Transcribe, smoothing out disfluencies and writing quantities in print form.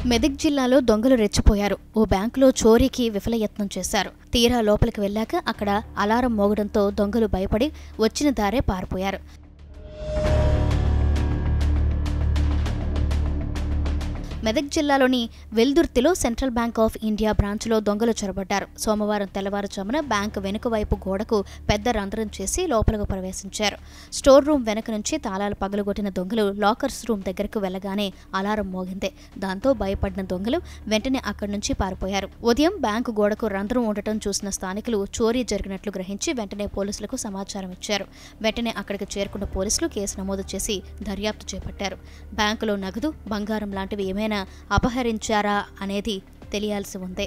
మెదక్ జిల్లాలో దొంగలు రెచ్చిపోయారు. ఓ బ్యాంకులో చోరీకి విఫలయత్నం చేశారు. తీరా లోపలికి వెళ్ళాక అక్కడ అలారం మోగడంతో దొంగలు భయపడి వచ్చిన దారే పారిపోయారు. మెదక్ జిల్లాలోని వెల్దుర్తిలో సెంట్రల్ బ్యాంక్ ఆఫ్ ఇండియా బ్రాంచ్లో దొంగలు చొరబడ్డారు. సోమవారం తెల్లవారుజామున బ్యాంకు వెనుక వైపు గోడకు పెద్ద రంధ్రం చేసి లోపలకు ప్రవేశించారు. స్టోర్ రూమ్ వెనక నుంచి తాళాలు పగలగొట్టిన దొంగలు లాకర్స్ రూమ్ దగ్గరకు వెళ్లగానే అలారం మోగింది. దాంతో భయపడిన దొంగలు వెంటనే అక్కడి నుంచి పారిపోయారు. ఉదయం బ్యాంకు గోడకు రంధ్రం ఉండటం చూసిన స్థానికులు చోరీ జరిగినట్లు గ్రహించి వెంటనే పోలీసులకు సమాచారం ఇచ్చారు. వెంటనే అక్కడికి చేరుకున్న పోలీసులు కేసు నమోదు చేసి దర్యాప్తు చేపట్టారు. బ్యాంకులో నగదు, బంగారం లాంటివి ఏమైనా అపహరించారా అనేది తెలియాల్సి ఉంది.